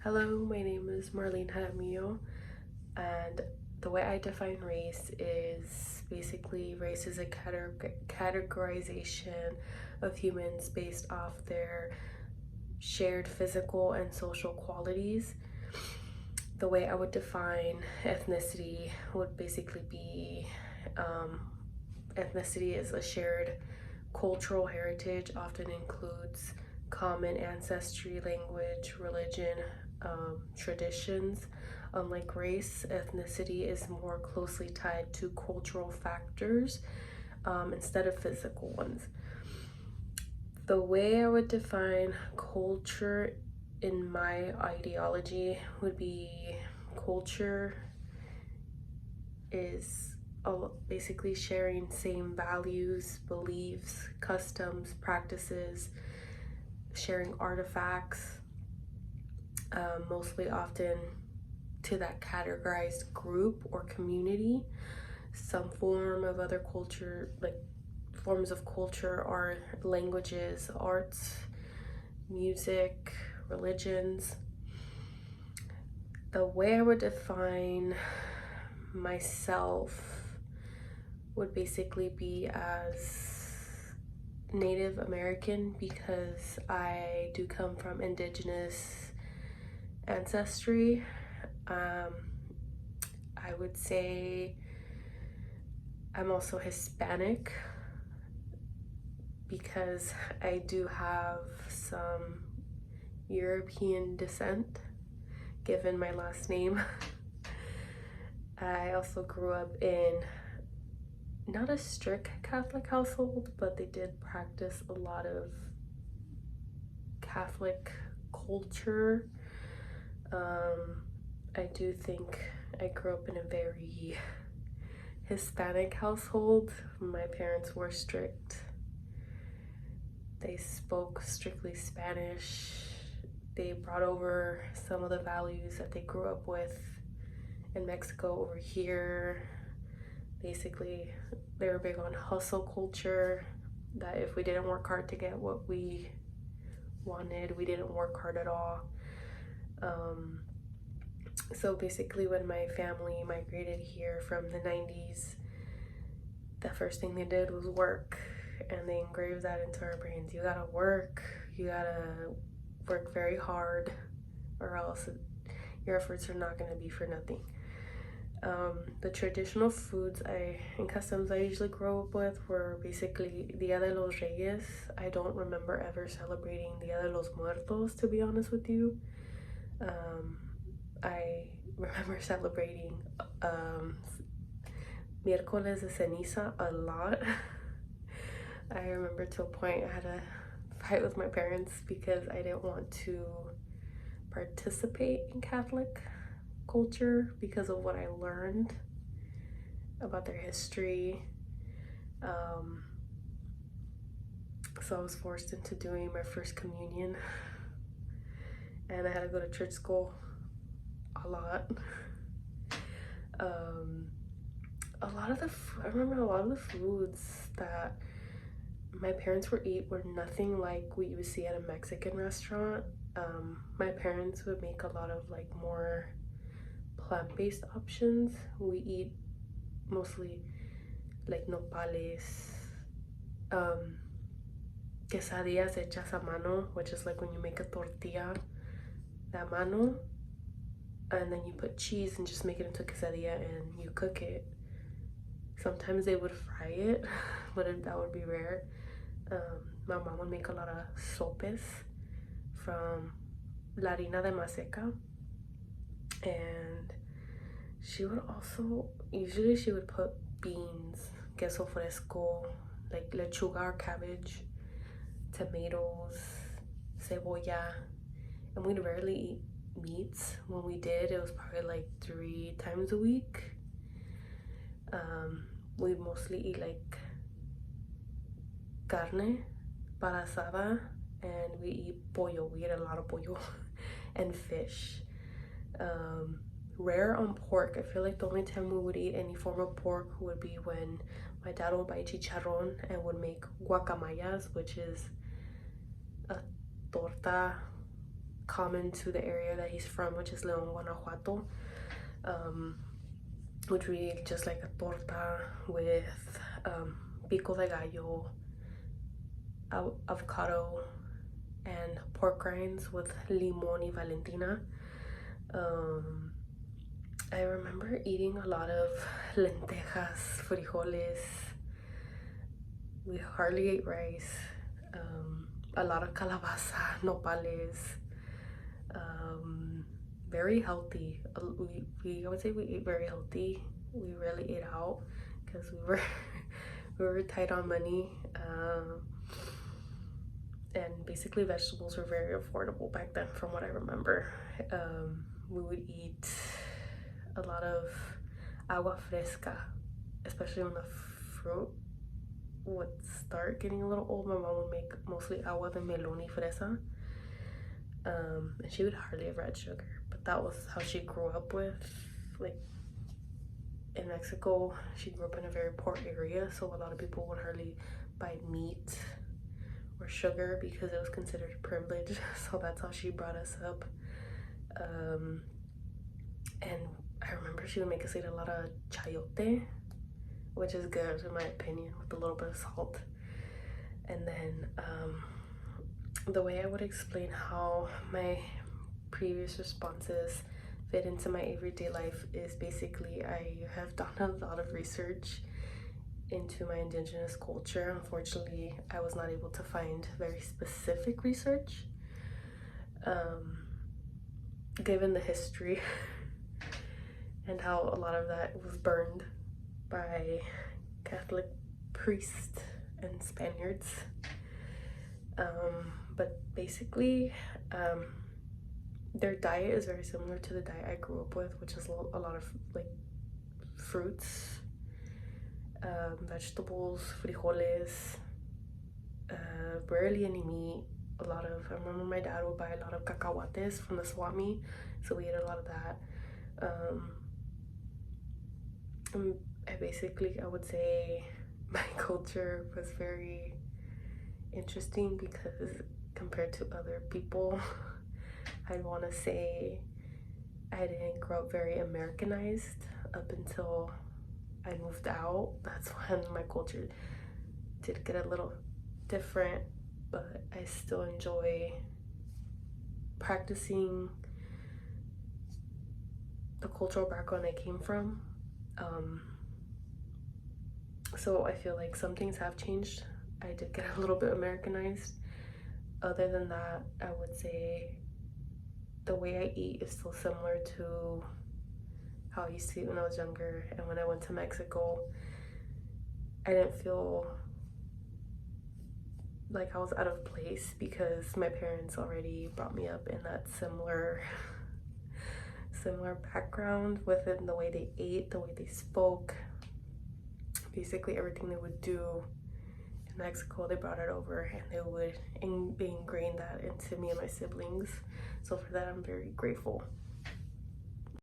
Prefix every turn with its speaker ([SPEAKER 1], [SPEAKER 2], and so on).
[SPEAKER 1] Hello, my name is Marlene Jaramillo, and the way I define race is basically race is a categorization of humans based off their shared physical and social qualities. The way I would define ethnicity would basically be ethnicity is a shared cultural heritage, often includes common ancestry, language, religion, traditions. Unlike race, ethnicity is more closely tied to cultural factors instead of physical ones. The way I would define culture in my ideology would be culture is basically sharing same values, beliefs, customs, practices, sharing artifacts, mostly often to that categorized group or community. Some form of other culture, like forms of culture, are languages, arts, music, religions. The way I would define myself would basically be as Native American because I do come from indigenous ancestry. I would say I'm also Hispanic because I do have some European descent given my last name. I also grew up in not a strict Catholic household, but they did practice a lot of Catholic culture. I do think I grew up in a very Hispanic household. My parents were strict. They spoke strictly Spanish. They brought over some of the values that they grew up with in Mexico over here. Basically, they were big on hustle culture, that if we didn't work hard to get what we wanted, we didn't work hard at all. So basically, when my family migrated here from the 90s, the first thing they did was work, and they engraved that into our brains. You gotta work very hard, or else your efforts are not gonna be for nothing. The traditional foods and customs I usually grow up with were basically Dia de los Reyes. I don't remember ever celebrating Dia de los Muertos, to be honest with you. I remember celebrating Miércoles de Ceniza a lot. I remember to a point I had a fight with my parents because I didn't want to participate in Catholic culture because of what I learned about their history. So I was forced into doing my first communion, and I had to go to church school a lot. I remember a lot of the foods that my parents would eat were nothing like what you would see at a Mexican restaurant. My parents would make a lot of like more plant-based options. We eat mostly like nopales, quesadillas hechas a mano, which is like when you make a tortilla a mano, and then you put cheese and just make it into a quesadilla and you cook it. Sometimes they would fry it, but that would be rare. My mom would make a lot of sopes from la harina de maseca, and she would also, usually she would put beans, queso fresco, like lechuga or cabbage, tomatoes, cebolla, and we'd rarely eat meats. When we did, it was probably like 3 times a week. We mostly eat like carne para asada, and we eat pollo. We eat a lot of pollo and fish. Rare on pork. I feel like the only time we would eat any form of pork would be when my dad would buy chicharron and would make guacamayas, which is a torta common to the area that he's from, which is León, Guanajuato. Which we eat just like a torta with pico de gallo, avocado, and pork rinds with limón y valentina. I remember eating a lot of lentejas, frijoles. We hardly ate rice. A lot of calabaza, nopales. Very healthy. I would say we ate very healthy. We rarely ate out because we were tight on money. And basically vegetables were very affordable back then from what I remember. We would eat a lot of agua fresca, especially when the fruit would start getting a little old. My mom would make mostly agua de melón y fresa, and she would hardly ever add sugar, but that was how she grew up with, like, in Mexico. She grew up in a very poor area, so a lot of people would hardly buy meat or sugar because it was considered a privilege. So that's how she brought us up. And I remember she would make us eat a lot of chayote, which is good in my opinion, with a little bit of salt. And then the way I would explain how my previous responses fit into my everyday life is basically I have done a lot of research into my indigenous culture. Unfortunately, I was not able to find very specific research, given the history and how a lot of that was burned by Catholic priests and Spaniards. But basically, their diet is very similar to the diet I grew up with, which is a lot of like fruits, vegetables, frijoles, rarely any meat. I remember my dad would buy a lot of cacahuates from the swami, so we ate a lot of that. I would say my culture was very interesting because compared to other people, I'd want to say I didn't grow up very Americanized up until I moved out. That's when my culture did get a little different, but I still enjoy practicing the cultural background I came from. So I feel like some things have changed. I did get a little bit Americanized. Other than that, I would say the way I eat is still similar to how I used to eat when I was younger. And when I went to Mexico, I didn't feel like I was out of place because my parents already brought me up in that similar background within the way they ate, the way they spoke. Basically everything they would do in Mexico, they brought it over, and they would ingrain that into me and my siblings. So for that, I'm very grateful.